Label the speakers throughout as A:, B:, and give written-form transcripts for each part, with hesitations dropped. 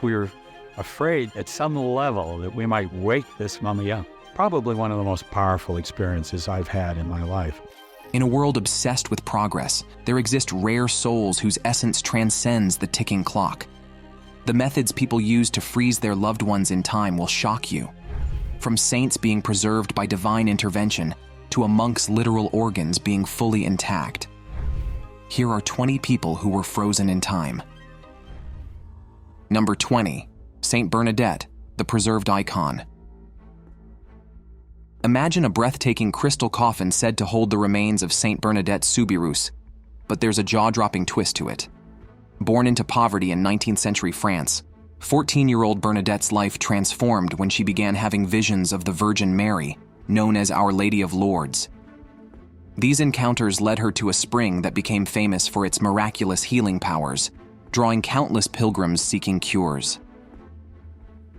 A: we were afraid at some level that we might wake this mummy up. Probably one of the most powerful experiences I've had in my life.
B: In a world obsessed with progress, there exist rare souls whose essence transcends the ticking clock. The methods people use to freeze their loved ones in time will shock you. From saints being preserved by divine intervention to a monk's literal organs being fully intact. Here are 20 people who were frozen in time. Number 20, Saint Bernadette, the preserved icon. Imagine a breathtaking crystal coffin said to hold the remains of Saint Bernadette Soubirous, but there's a jaw-dropping twist to it. Born into poverty in 19th century France, 14-year-old Bernadette's life transformed when she began having visions of the Virgin Mary, known as Our Lady of Lourdes. These encounters led her to a spring that became famous for its miraculous healing powers, drawing countless pilgrims seeking cures.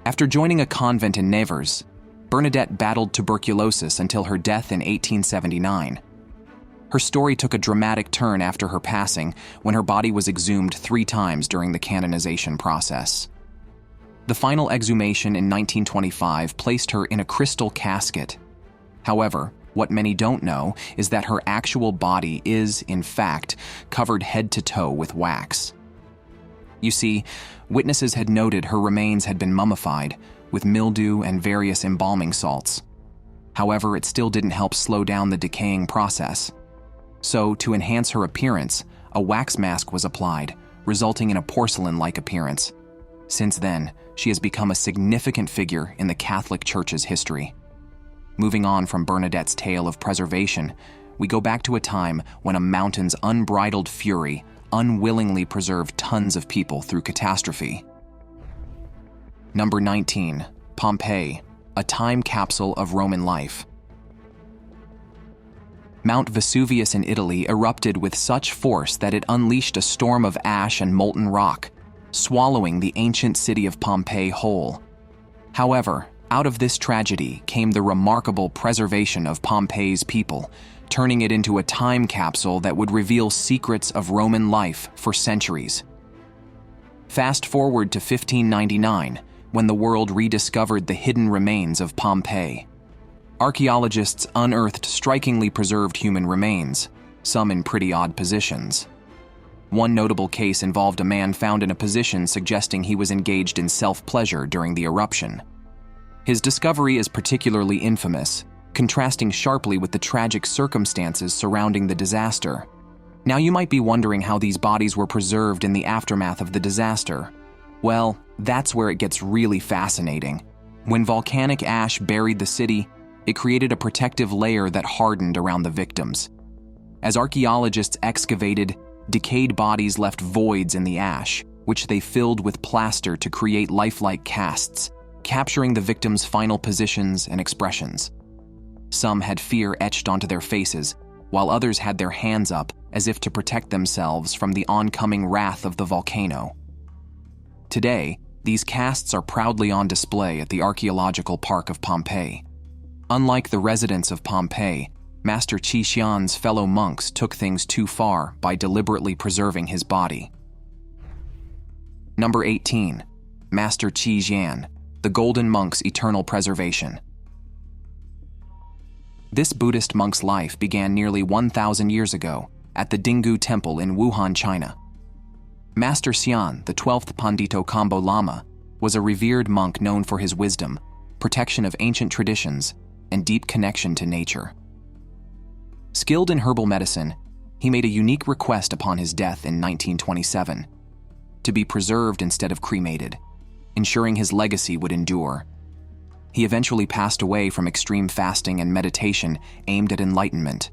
B: After joining a convent in Nevers, Bernadette battled tuberculosis until her death in 1879. Her story took a dramatic turn after her passing when her body was exhumed 3 times during the canonization process. The final exhumation in 1925 placed her in a crystal casket. However, what many don't know is that her actual body is, in fact, covered head to toe with wax. You see, witnesses had noted her remains had been mummified, with mildew and various embalming salts. However, it still didn't help slow down the decaying process. So, to enhance her appearance, a wax mask was applied, resulting in a porcelain-like appearance. Since then, she has become a significant figure in the Catholic Church's history. Moving on from Bernadette's tale of preservation, we go back to a time when a mountain's unbridled fury unwillingly preserved tons of people through catastrophe. Number 19, Pompei, a time capsule of Roman life. Mount Vesuvius in Italy erupted with such force that it unleashed a storm of ash and molten rock, swallowing the ancient city of Pompei whole. However, out of this tragedy came the remarkable preservation of Pompei's people, turning it into a time capsule that would reveal secrets of Roman life for centuries. Fast forward to 1599, when the world rediscovered the hidden remains of Pompei. Archaeologists unearthed strikingly preserved human remains, some in pretty odd positions. One notable case involved a man found in a position suggesting he was engaged in self-pleasure during the eruption. His discovery is particularly infamous, contrasting sharply with the tragic circumstances surrounding the disaster. Now you might be wondering how these bodies were preserved in the aftermath of the disaster. Well, that's where it gets really fascinating. When volcanic ash buried the city, it created a protective layer that hardened around the victims. As archaeologists excavated, decayed bodies left voids in the ash, which they filled with plaster to create lifelike casts, capturing the victims' final positions and expressions. Some had fear etched onto their faces, while others had their hands up as if to protect themselves from the oncoming wrath of the volcano. Today, these casts are proudly on display at the Archaeological Park of Pompei. Unlike the residents of Pompei, Master Qi Xian's fellow monks took things too far by deliberately preserving his body. Number 18, Master Qi Xian, the Golden Monk's eternal preservation. This Buddhist monk's life began nearly 1,000 years ago at the Dinggu Temple in Wuhan, China. Master Xian, the 12th Pandito Kambo Lama, was a revered monk known for his wisdom, protection of ancient traditions, and deep connection to nature. Skilled in herbal medicine, he made a unique request upon his death in 1927, to be preserved instead of cremated, ensuring his legacy would endure. He eventually passed away from extreme fasting and meditation aimed at enlightenment.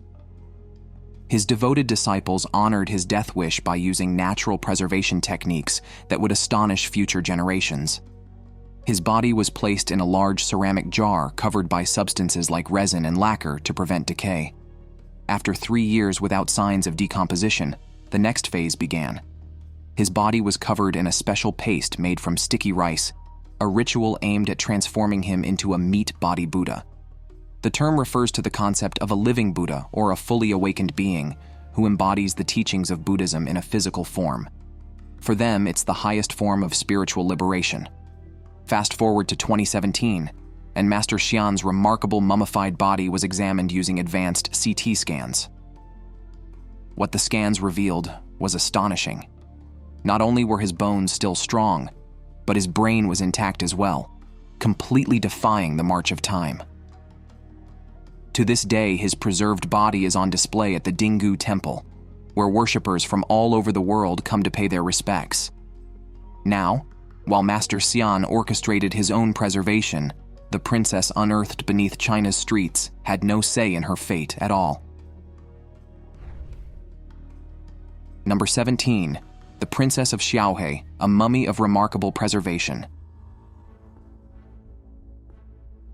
B: His devoted disciples honored his death wish by using natural preservation techniques that would astonish future generations. His body was placed in a large ceramic jar covered by substances like resin and lacquer to prevent decay. After 3 years without signs of decomposition, the next phase began. His body was covered in a special paste made from sticky rice, a ritual aimed at transforming him into a meat-body Buddha. The term refers to the concept of a living Buddha or a fully awakened being who embodies the teachings of Buddhism in a physical form. For them, it's the highest form of spiritual liberation. Fast forward to 2017, and Master Xian's remarkable mummified body was examined using advanced CT scans. What the scans revealed was astonishing. Not only were his bones still strong, but his brain was intact as well, completely defying the march of time. To this day, his preserved body is on display at the Dingu Temple, where worshippers from all over the world come to pay their respects. Now, while Master Xian orchestrated his own preservation, the princess unearthed beneath China's streets had no say in her fate at all. Number 17. The Princess of Xiaohe, a mummy of remarkable preservation.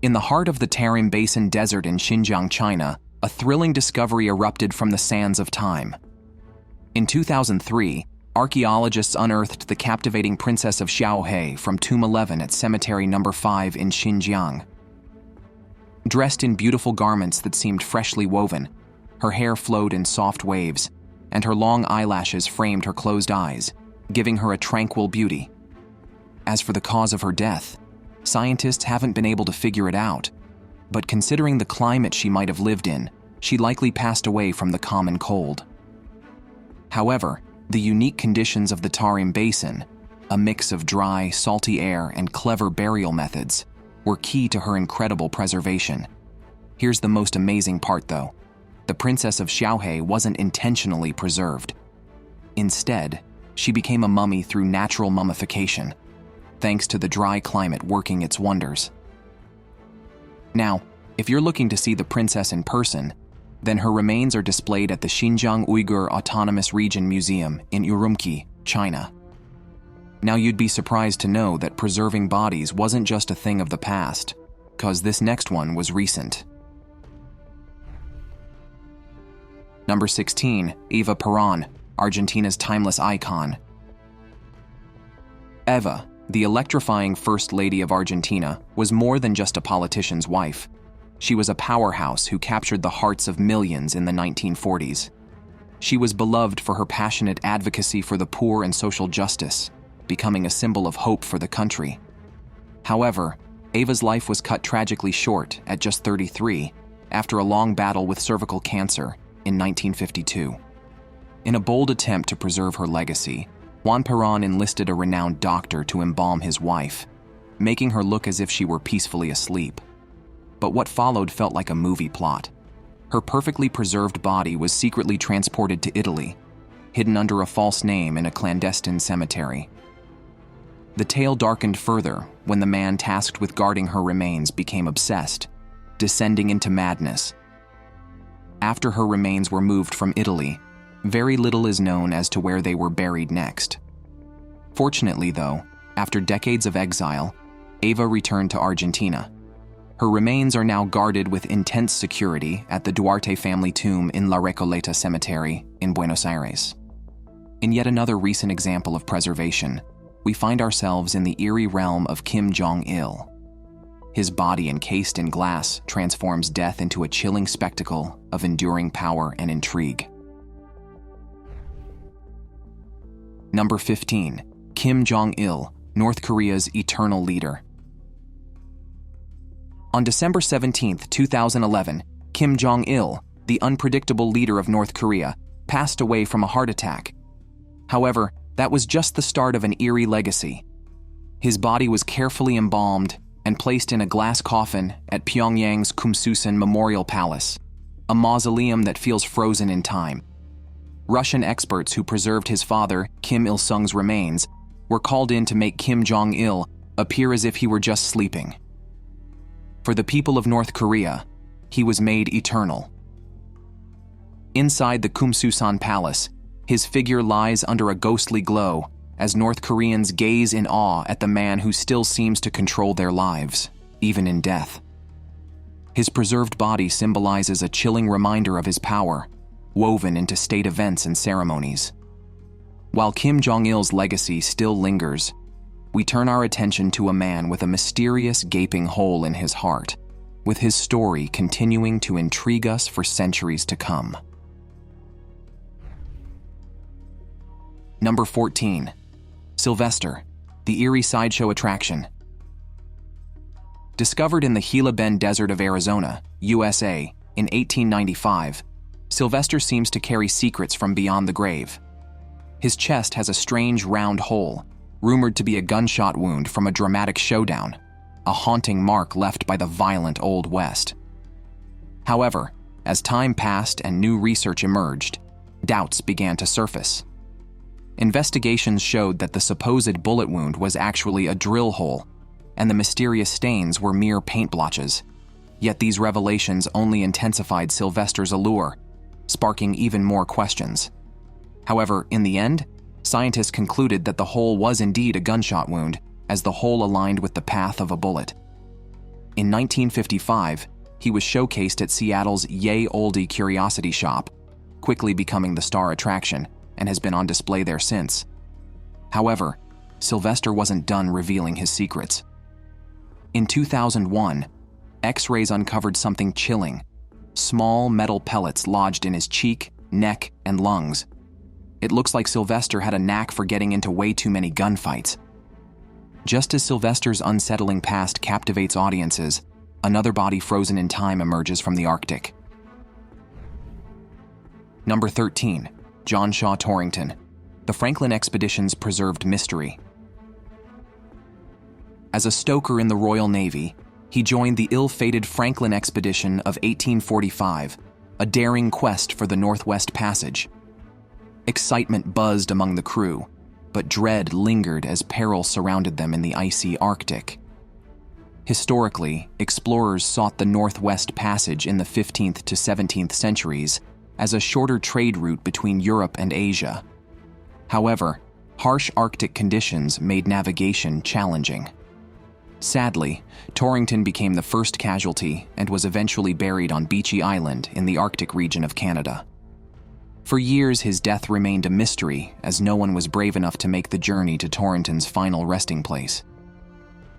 B: In the heart of the Tarim Basin Desert in Xinjiang, China, a thrilling discovery erupted from the sands of time. In 2003, archaeologists unearthed the captivating Princess of Xiaohe from Tomb 11 at Cemetery No. 5 in Xinjiang. Dressed in beautiful garments that seemed freshly woven, her hair flowed in soft waves, and her long eyelashes framed her closed eyes, giving her a tranquil beauty. As for the cause of her death, scientists haven't been able to figure it out, but considering the climate she might have lived in, she likely passed away from the common cold. However, the unique conditions of the Tarim Basin, a mix of dry, salty air and clever burial methods, were key to her incredible preservation. Here's the most amazing part though. The Princess of Xiaohe wasn't intentionally preserved. Instead, she became a mummy through natural mummification, thanks to the dry climate working its wonders. Now, if you're looking to see the princess in person, then her remains are displayed at the Xinjiang Uyghur Autonomous Region Museum in Urumqi, China. Now you'd be surprised to know that preserving bodies wasn't just a thing of the past, cause this next one was recent. Number 16, Eva Pan, Argentina's timeless icon. Eva, the electrifying First Lady of Argentina, was more than just a politician's wife. She was a powerhouse who captured the hearts of millions in the 1940s. She was beloved for her passionate advocacy for the poor and social justice, becoming a symbol of hope for the country. However, Eva's life was cut tragically short at just 33 after a long battle with cervical cancer in 1952. In a bold attempt to preserve her legacy, Juan Perón enlisted a renowned doctor to embalm his wife, making her look as if she were peacefully asleep. But what followed felt like a movie plot. Her perfectly preserved body was secretly transported to Italy, hidden under a false name in a clandestine cemetery. The tale darkened further when the man tasked with guarding her remains became obsessed, descending into madness. After her remains were moved from Italy, very little is known as to where they were buried next. Fortunately, though, after decades of exile, Eva returned to Argentina. Her remains are now guarded with intense security at the Duarte family tomb in La Recoleta Cemetery in Buenos Aires. In yet another recent example of preservation, we find ourselves in the eerie realm of Jong Il. His body encased in glass transforms death into a chilling spectacle of enduring power and intrigue. Number 15. Jong Il, North Korea's eternal leader. On December 17, 2011, Jong Il, the unpredictable leader of North Korea, passed away from a heart attack. However, that was just the start of an eerie legacy. His body was carefully embalmed and placed in a glass coffin at Pyongyang's Kumsusan Memorial Palace, a mausoleum that feels frozen in time. Russian experts who preserved his father, Kim Il-sung's remains, were called in to make Jong Il appear as if he were just sleeping. For the people of North Korea, he was made eternal. Inside the Kumsusan Palace, his figure lies under a ghostly glow as North Koreans gaze in awe at the man who still seems to control their lives, even in death. His preserved body symbolizes a chilling reminder of his power, woven into state events and ceremonies. While Jong Il's legacy still lingers, we turn our attention to a man with a mysterious gaping hole in his heart, with his story continuing to intrigue us for centuries to come. Number 14. Sylvester, the eerie sideshow attraction. Discovered in the Gila Bend Desert of Arizona, USA, in 1895, Sylvester seems to carry secrets from beyond the grave. His chest has a strange round hole, rumored to be a gunshot wound from a dramatic showdown, a haunting mark left by the violent Old West. However, as time passed and new research emerged, doubts began to surface. Investigations showed that the supposed bullet wound was actually a drill hole, and the mysterious stains were mere paint blotches. Yet these revelations only intensified Sylvester's allure, sparking even more questions. However, in the end, scientists concluded that the hole was indeed a gunshot wound, as the hole aligned with the path of a bullet. In 1955, he was showcased at Seattle's Ye Olde Curiosity Shop, quickly becoming the star attraction, and has been on display there since. However, Sylvester wasn't done revealing his secrets. In 2001, X-rays uncovered something chilling: small metal pellets lodged in his cheek, neck, and lungs. It looks like Sylvester had a knack for getting into way too many gunfights. Just as Sylvester's unsettling past captivates audiences, another body frozen in time emerges from the Arctic. Number 13. John Shaw Torrington, the Franklin Expedition's preserved mystery. As a stoker in the Royal Navy, he joined the ill-fated Franklin Expedition of 1845, a daring quest for the Northwest Passage. Excitement buzzed among the crew, but dread lingered as peril surrounded them in the icy Arctic. Historically, explorers sought the Northwest Passage in the 15th to 17th centuries as a shorter trade route between Europe and Asia. However, harsh Arctic conditions made navigation challenging. Sadly, Torrington became the first casualty and was eventually buried on Beechey Island in the Arctic region of Canada. For years, his death remained a mystery, as no one was brave enough to make the journey to Torrington's final resting place.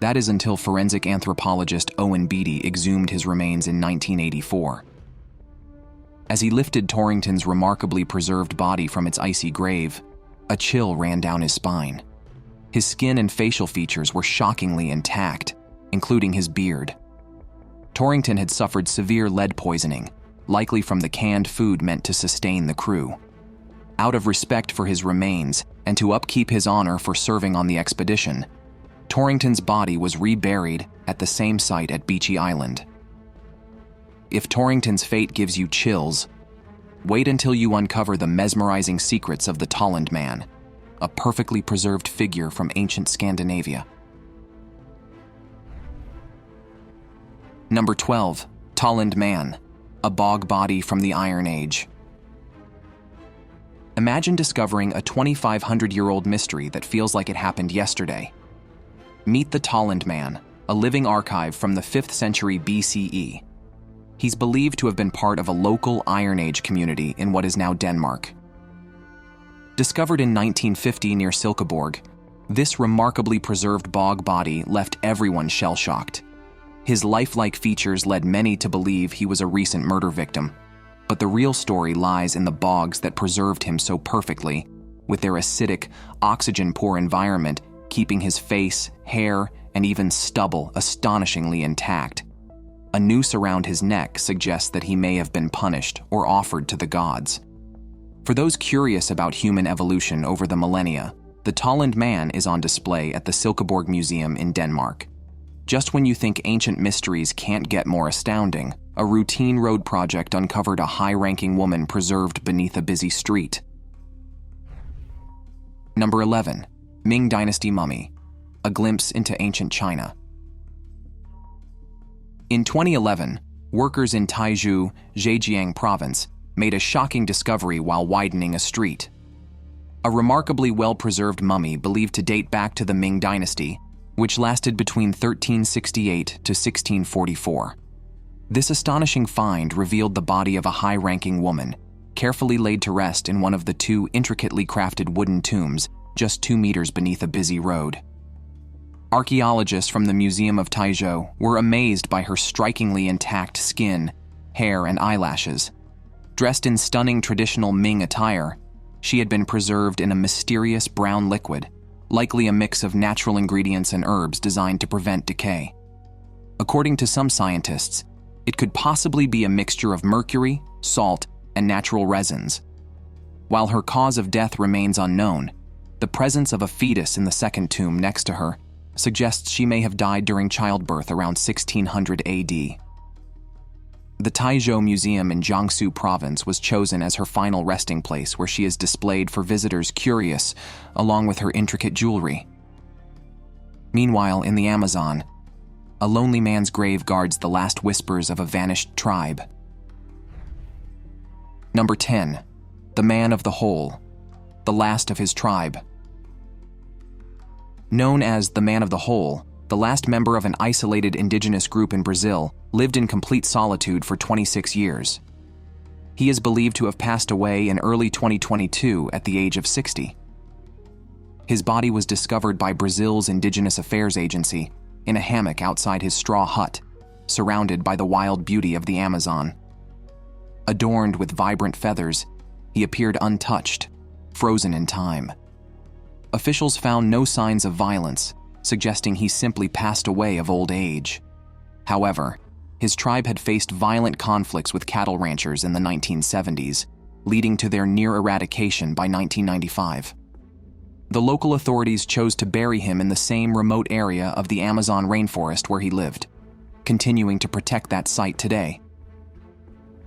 B: That is until forensic anthropologist Owen Beatty exhumed his remains in 1984. As he lifted Torrington's remarkably preserved body from its icy grave, a chill ran down his spine. His skin and facial features were shockingly intact, including his beard. Torrington had suffered severe lead poisoning, likely from the canned food meant to sustain the crew. Out of respect for his remains and to upkeep his honor for serving on the expedition, Torrington's body was reburied at the same site at Beechey Island. If Torrington's fate gives you chills, wait until you uncover the mesmerizing secrets of the Tallen Man, a perfectly preserved figure from ancient Scandinavia. Number 12. Tallen Man, a bog body from the Iron Age. Imagine discovering a 2,500-year-old mystery that feels like it happened yesterday. Meet the Tallen Man, a living archive from the 5th century BCE. He's believed to have been part of a local Iron Age community in what is now Denmark. Discovered in 1950 near Silkeborg, this remarkably preserved bog body left everyone shell-shocked. His lifelike features led many to believe he was a recent murder victim, but the real story lies in the bogs that preserved him so perfectly, with their acidic, oxygen-poor environment keeping his face, hair, and even stubble astonishingly intact. A noose around his neck suggests that he may have been punished or offered to the gods. For those curious about human evolution over the millennia, the Tallen Man is on display at the Silkeborg Museum in Denmark. Just when you think ancient mysteries can't get more astounding, a routine road project uncovered a high-ranking woman preserved beneath a busy street. Number 11. Ming Dynasty Mummy, a glimpse into ancient China. In 2011, workers in Taizhou, Zhejiang province, made a shocking discovery while widening a street. A remarkably well-preserved mummy believed to date back to the Ming Dynasty, which lasted between 1368 to 1644. This astonishing find revealed the body of a high-ranking woman, carefully laid to rest in one of the two intricately crafted wooden tombs just 2 meters beneath a busy road. Archaeologists from the Museum of Taizhou were amazed by her strikingly intact skin, hair, and eyelashes. Dressed in stunning traditional Ming attire, she had been preserved in a mysterious brown liquid, likely a mix of natural ingredients and herbs designed to prevent decay. According to some scientists, it could possibly be a mixture of mercury, salt, and natural resins. While her cause of death remains unknown, the presence of a fetus in the second tomb next to her suggests she may have died during childbirth around 1600 AD. The Taizhou Museum in Jiangsu Province was chosen as her final resting place, where she is displayed for visitors curious, along with her intricate jewelry. Meanwhile, in the Amazon, a lonely man's grave guards the last whispers of a vanished tribe. Number 10. The Man of the Hole, the last of his tribe. Known as the Man of the Hole, the last member of an isolated indigenous group in Brazil lived in complete solitude for 26 years. He is believed to have passed away in early 2022 at the age of 60. His body was discovered by Brazil's Indigenous Affairs Agency in a hammock outside his straw hut, surrounded by the wild beauty of the Amazon. Adorned with vibrant feathers, he appeared untouched, frozen in time. Officials found no signs of violence, suggesting he simply passed away of old age. However, his tribe had faced violent conflicts with cattle ranchers in the 1970s, leading to their near eradication by 1995. The local authorities chose to bury him in the same remote area of the Amazon rainforest where he lived, continuing to protect that site today.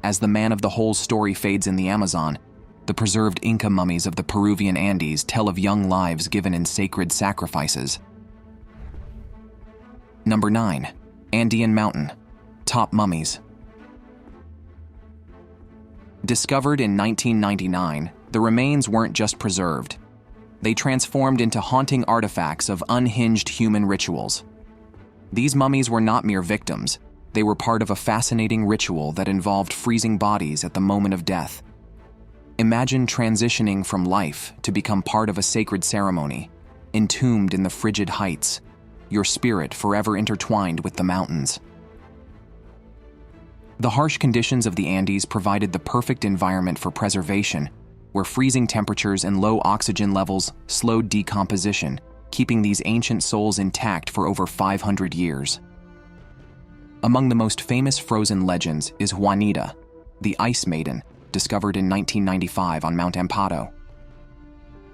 B: As the Man of the Hole story fades in the Amazon, the preserved Inca mummies of the Peruvian Andes tell of young lives given in sacred sacrifices. Number 9. Andean Mountain, Top Mummies. Discovered in 1999, the remains weren't just preserved. They transformed into haunting artifacts of unhinged human rituals. These mummies were not mere victims. They were part of a fascinating ritual that involved freezing bodies at the moment of death. Imagine transitioning from life to become part of a sacred ceremony, entombed in the frigid heights, your spirit forever intertwined with the mountains. The harsh conditions of the Andes provided the perfect environment for preservation, where freezing temperatures and low oxygen levels slowed decomposition, keeping these ancient souls intact for over 500 years. Among the most famous frozen legends is Juanita, the Ice Maiden, discovered in 1995 on Mount Amparo.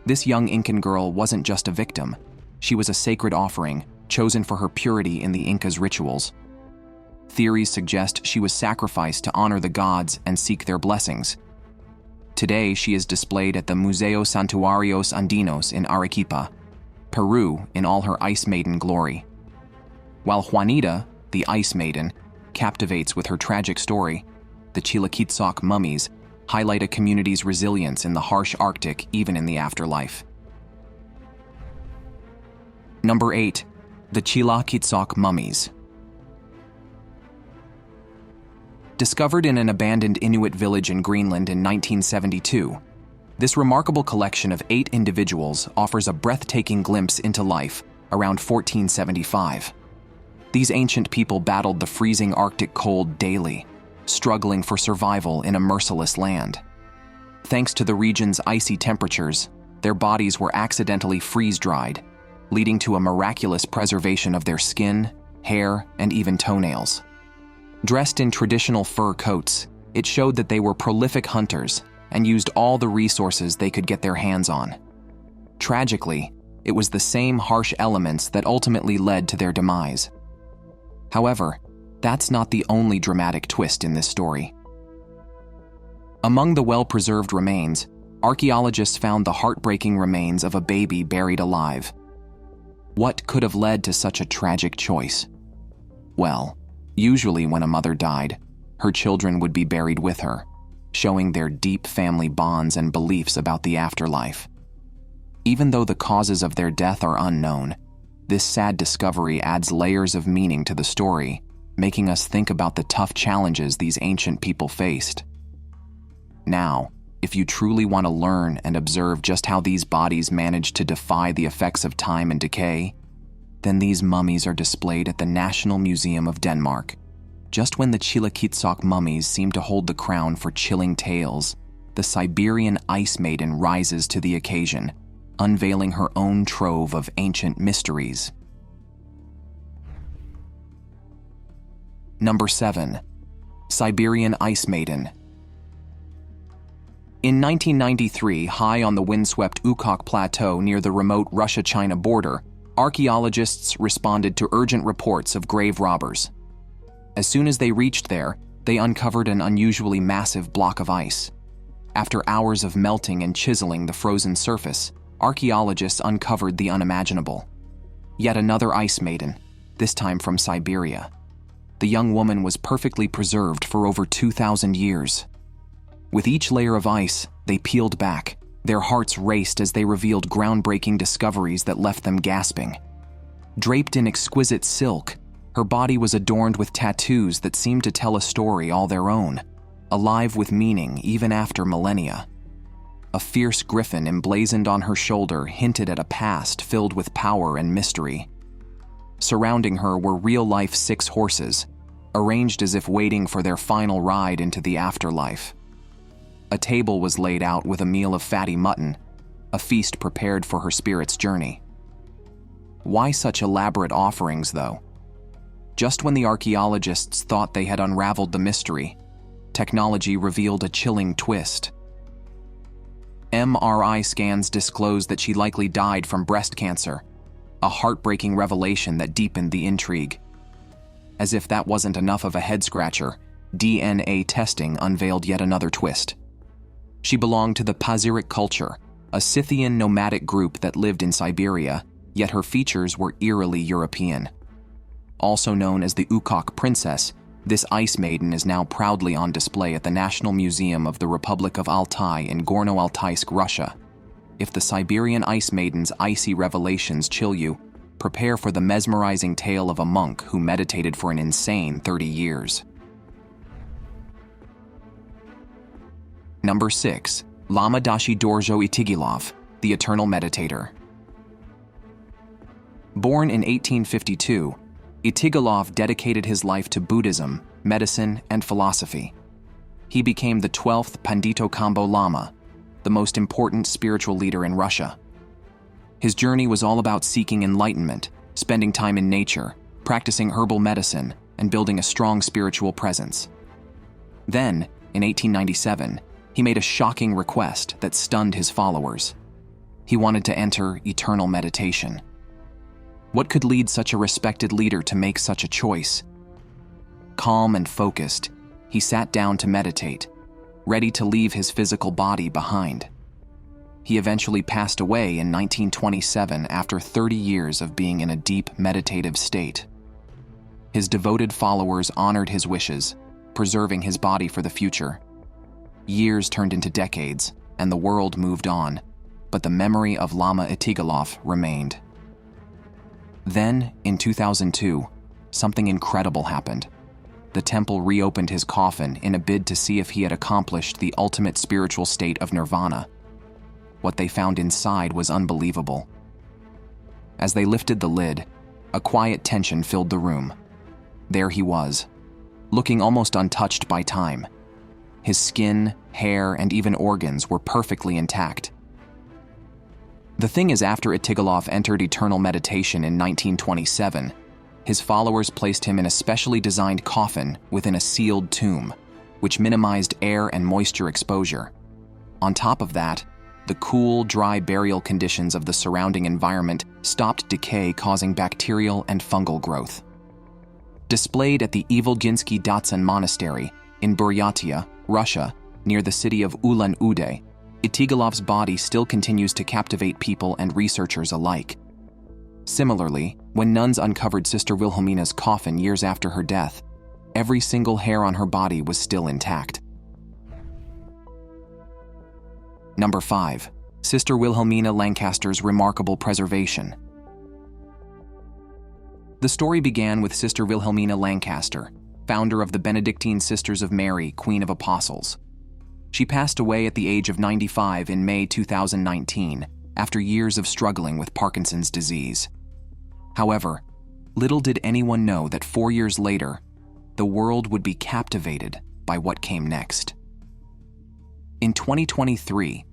B: This young Incan girl wasn't just a victim, she was a sacred offering, chosen for her purity in the Incas' rituals. Theories suggest she was sacrificed to honor the gods and seek their blessings. Today, she is displayed at the Museo Santuarios Andinos in Arequipa, Peru, in all her Ice Maiden glory. While Juanita, the Ice Maiden, captivates with her tragic story, the Chilak mummies highlight a community's resilience in the harsh Arctic, even in the afterlife. Number 8. The Chilak mummies. Discovered in an abandoned Inuit village in Greenland in 1972, this remarkable collection of 8 individuals offers a breathtaking glimpse into life around 1475. These ancient people battled the freezing Arctic cold daily, struggling for survival in a merciless land. Thanks to the region's icy temperatures, their bodies were accidentally freeze-dried, leading to a miraculous preservation of their skin, hair, and even toenails. Dressed in traditional fur coats, it showed that they were prolific hunters and used all the resources they could get their hands on. Tragically, it was the same harsh elements that ultimately led to their demise. However, that's not the only dramatic twist in this story. Among the well-preserved remains, archaeologists found the heartbreaking remains of a baby buried alive. What could have led to such a tragic choice? Well, usually when a mother died, her children would be buried with her, showing their deep family bonds and beliefs about the afterlife. Even though the causes of their death are unknown, this sad discovery adds layers of meaning to the story, making us think about the tough challenges these ancient people faced. Now, if you truly want to learn and observe just how these bodies managed to defy the effects of time and decay, then these mummies are displayed at the National Museum of Denmark. Just when the Chilak mummies seem to hold the crown for chilling tales, the Siberian Ice Maiden rises to the occasion, unveiling her own trove of ancient mysteries. Number 7. Siberian Ice Maiden. In 1993, high on the windswept Ukok Plateau near the remote Russia-China border, archaeologists responded to urgent reports of grave robbers. As soon as they reached there, they uncovered an unusually massive block of ice. After hours of melting and chiseling the frozen surface, archaeologists uncovered the unimaginable. Yet another ice maiden, this time from Siberia. The young woman was perfectly preserved for over 2,000 years. With each layer of ice, they peeled back. Their hearts raced as they revealed groundbreaking discoveries that left them gasping. Draped in exquisite silk, her body was adorned with tattoos that seemed to tell a story all their own, alive with meaning even after millennia. A fierce griffin emblazoned on her shoulder hinted at a past filled with power and mystery. Surrounding her were real-life 6 horses, arranged as if waiting for their final ride into the afterlife. A table was laid out with a meal of fatty mutton, a feast prepared for her spirit's journey. Why such elaborate offerings, though? Just when the archaeologists thought they had unraveled the mystery, technology revealed a chilling twist. MRI scans disclosed that she likely died from breast cancer, a heartbreaking revelation that deepened the intrigue. As if that wasn't enough of a head-scratcher, DNA testing unveiled yet another twist. She belonged to the Pazyryk culture, a Scythian nomadic group that lived in Siberia, yet her features were eerily European. Also known as the Ukok Princess, this ice maiden is now proudly on display at the National Museum of the Republic of Altai in Gorno-Altaysk, Russia. If the Siberian Ice Maiden's icy revelations chill you, prepare for the mesmerizing tale of a monk who meditated for an insane 30 years. Number 6. Lama Dashi Dorjo Itigilov, the Eternal Meditator. Born in 1852, Itigilov dedicated his life to Buddhism, medicine, and philosophy. He became the 12th Pandito Kambo Lama, the most important spiritual leader in Russia. His journey was all about seeking enlightenment, spending time in nature, practicing herbal medicine, and building a strong spiritual presence. Then, in 1897, he made a shocking request that stunned his followers. He wanted to enter eternal meditation. What could lead such a respected leader to make such a choice? Calm and focused, he sat down to meditate, ready to leave his physical body behind. He eventually passed away in 1927 after 30 years of being in a deep meditative state. His devoted followers honored his wishes, preserving his body for the future. Years turned into decades, and the world moved on, but the memory of Lama Itigilov remained. Then, in 2002, something incredible happened. The temple reopened his coffin in a bid to see if he had accomplished the ultimate spiritual state of nirvana. What they found inside was unbelievable. As they lifted the lid, a quiet tension filled the room. There he was, looking almost untouched by time. His skin, hair, and even organs were perfectly intact. The thing is, after Itigilov entered eternal meditation in 1927, his followers placed him in a specially designed coffin within a sealed tomb, which minimized air and moisture exposure. On top of that, the cool, dry burial conditions of the surrounding environment stopped decay, causing bacterial and fungal growth. Displayed at the Ivolginsky Datsan Monastery in Buryatia, Russia, near the city of Ulan-Ude, Itigilov's body still continues to captivate people and researchers alike. Similarly, when nuns uncovered Sister Wilhelmina's coffin years after her death, every single hair on her body was still intact. Number 5. Sister Wilhelmina Lancaster's remarkable preservation. The story began with Sister Wilhelmina Lancaster, founder of the Benedictine Sisters of Mary, Queen of Apostles. She passed away at the age of 95 in May 2019, after years of struggling with Parkinson's disease. However, little did anyone know that 4 years later, the world would be captivated by what came next. In 2023,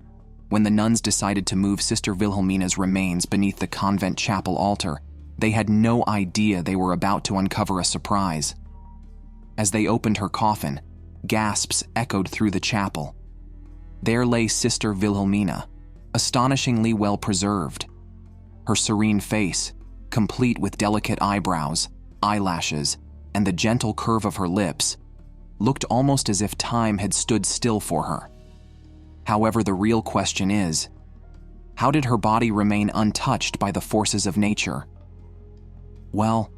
B: when the nuns decided to move Sister Wilhelmina's remains beneath the convent chapel altar, they had no idea they were about to uncover a surprise. As they opened her coffin, gasps echoed through the chapel. There lay Sister Wilhelmina, astonishingly well preserved. Her serene face, complete with delicate eyebrows, eyelashes, and the gentle curve of her lips, looked almost as if time had stood still for her. However, the real question is, how did her body remain untouched by the forces of nature? Well,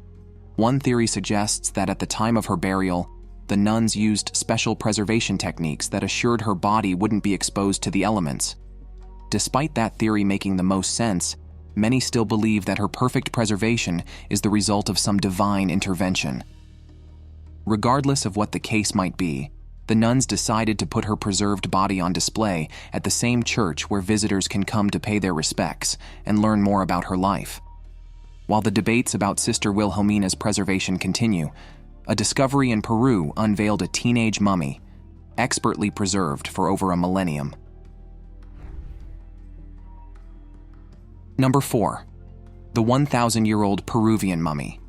B: one theory suggests that at the time of her burial, the nuns used special preservation techniques that assured her body wouldn't be exposed to the elements. Despite that theory making the most sense, many still believe that her perfect preservation is the result of some divine intervention. Regardless of what the case might be, the nuns decided to put her preserved body on display at the same church where visitors can come to pay their respects and learn more about her life. While the debates about Sister Wilhelmina's preservation continue, a discovery in Peru unveiled a teenage mummy, expertly preserved for over a millennium. Number 4. The 1,000-year-old Peruvian Mummy.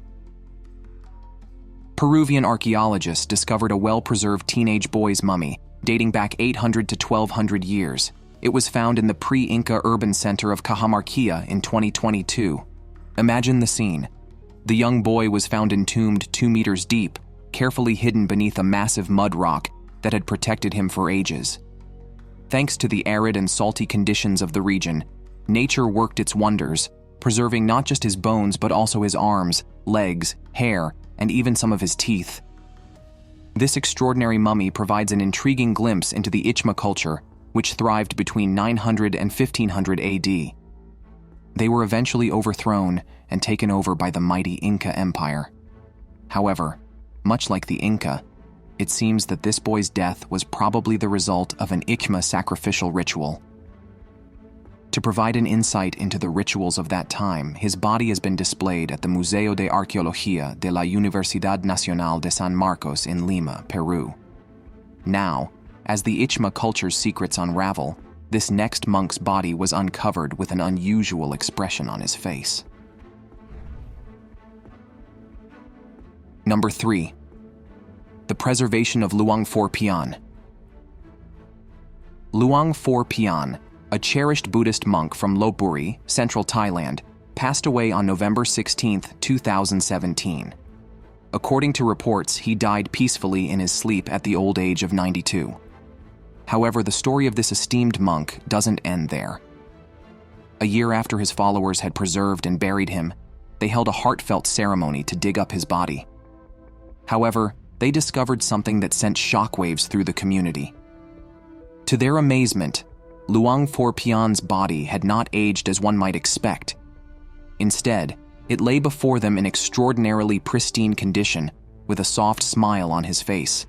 B: Peruvian archaeologists discovered a well-preserved teenage boy's mummy dating back 800 to 1,200 years. It was found in the pre-Inca urban center of Cajamarquilla in 2022. Imagine the scene. The young boy was found entombed 2 meters deep, carefully hidden beneath a massive mud rock that had protected him for ages. Thanks to the arid and salty conditions of the region, nature worked its wonders, preserving not just his bones but also his arms, legs, hair, and even some of his teeth. This extraordinary mummy provides an intriguing glimpse into the Ichma culture, which thrived between 900 and 1500 AD. They were eventually overthrown and taken over by the mighty Inca Empire. However, much like the Inca, it seems that this boy's death was probably the result of an Ichma sacrificial ritual. To provide an insight into the rituals of that time, his body has been displayed at the Museo de Arqueología de la Universidad Nacional de San Marcos in Lima, Peru. Now, as the Ichma culture's secrets unravel, this next monk's body was uncovered with an unusual expression on his face. Number 3. The Preservation of Luangforpan. Luangforpan, a cherished Buddhist monk from Lopburi, central Thailand, passed away on November 16, 2017. According to reports, he died peacefully in his sleep at the old age of 92. However, the story of this esteemed monk doesn't end there. A year after his followers had preserved and buried him, they held a heartfelt ceremony to dig up his body. However, they discovered something that sent shockwaves through the community. To their amazement, Luangforpan's body had not aged as one might expect. Instead, it lay before them in extraordinarily pristine condition, with a soft smile on his face.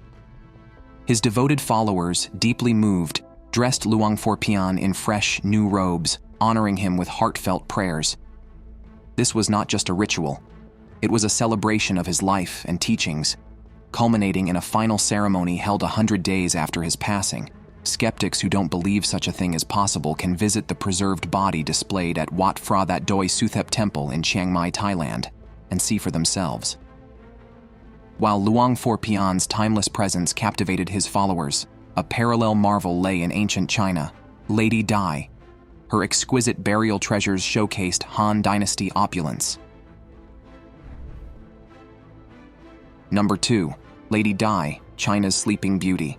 B: His devoted followers, deeply moved, dressed Luangforpan in fresh, new robes, honoring him with heartfelt prayers. This was not just a ritual. It was a celebration of his life and teachings, culminating in a final ceremony held 100 days after his passing. Skeptics who don't believe such a thing is possible can visit the preserved body displayed at Wat Phra That Doi Suthep Temple in Chiang Mai, Thailand, and see for themselves. While Luangforpan's timeless presence captivated his followers, a parallel marvel lay in ancient China, Lady Dai. Her exquisite burial treasures showcased Han Dynasty opulence. Number 2. Lady Dai, China's Sleeping Beauty.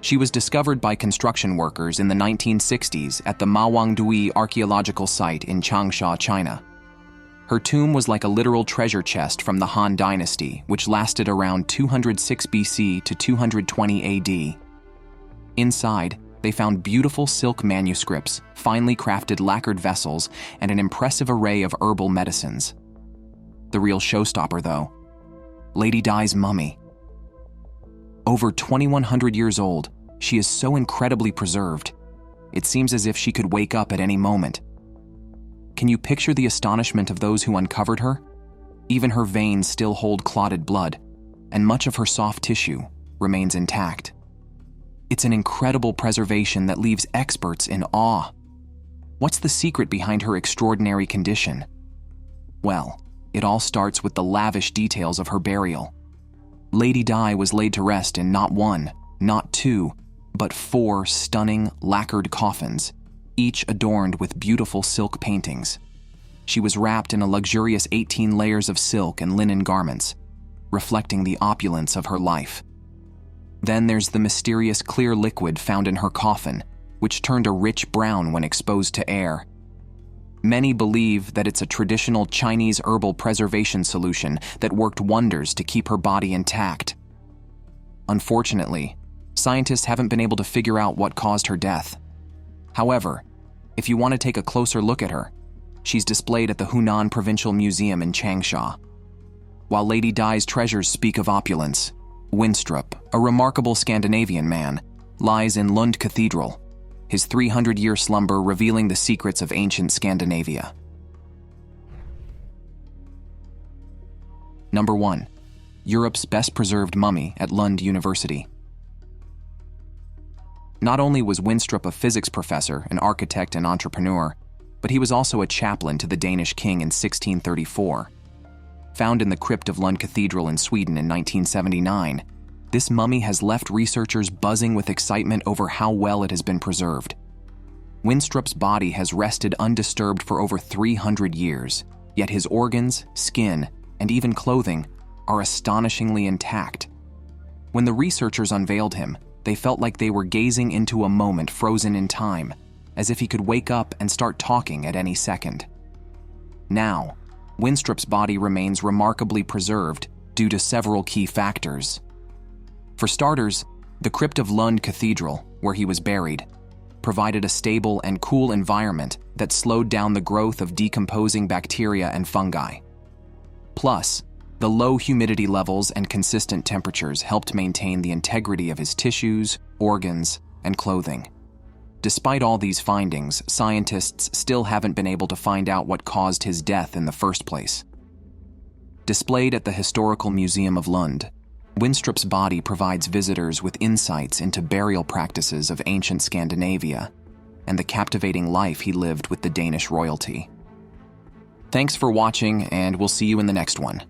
B: She was discovered by construction workers in the 1960s at the Mawangdui archaeological site in Changsha, China. Her tomb was like a literal treasure chest from the Han Dynasty, which lasted around 206 BC to 220 AD. Inside, they found beautiful silk manuscripts, finely crafted lacquered vessels, and an impressive array of herbal medicines. The real showstopper, though, Lady Dai's mummy. Over 2,100 years old, she is so incredibly preserved. It seems as if she could wake up at any moment. Can you picture the astonishment of those who uncovered her? Even her veins still hold clotted blood, and much of her soft tissue remains intact. It's an incredible preservation that leaves experts in awe. What's the secret behind her extraordinary condition? Well, it all starts with the lavish details of her burial. Lady Di was laid to rest in not one, not two, but 4 stunning, lacquered coffins, each adorned with beautiful silk paintings. She was wrapped in a luxurious 18 layers of silk and linen garments, reflecting the opulence of her life. Then there's the mysterious clear liquid found in her coffin, which turned a rich brown when exposed to air. Many believe that it's a traditional Chinese herbal preservation solution that worked wonders to keep her body intact. Unfortunately, scientists haven't been able to figure out what caused her death. However, if you want to take a closer look at her, she's displayed at the Hunan Provincial Museum in Changsha. While Lady Di's treasures speak of opulence, Winstrup, a remarkable Scandinavian man, lies in Lund Cathedral, his 300-year slumber revealing the secrets of ancient Scandinavia. Number 1. Europe's best preserved mummy at Lund University. Not only was Winstrup a physics professor, an architect and entrepreneur, but he was also a chaplain to the Danish king in 1634. Found in the crypt of Lund Cathedral in Sweden in 1979, this mummy has left researchers buzzing with excitement over how well it has been preserved. Winstrup's body has rested undisturbed for over 300 years, yet his organs, skin, and even clothing are astonishingly intact. When the researchers unveiled him, they felt like they were gazing into a moment frozen in time, as if he could wake up and start talking at any second. Now, Winstrup's body remains remarkably preserved due to several key factors. For starters, the crypt of Lund Cathedral, where he was buried, provided a stable and cool environment that slowed down the growth of decomposing bacteria and fungi. Plus, the low humidity levels and consistent temperatures helped maintain the integrity of his tissues, organs, and clothing. Despite all these findings, scientists still haven't been able to find out what caused his death in the first place. Displayed at the Historical Museum of Lund, Winstrup's body provides visitors with insights into burial practices of ancient Scandinavia and the captivating life he lived with the Danish royalty. Thanks for watching, and we'll see you in the next one.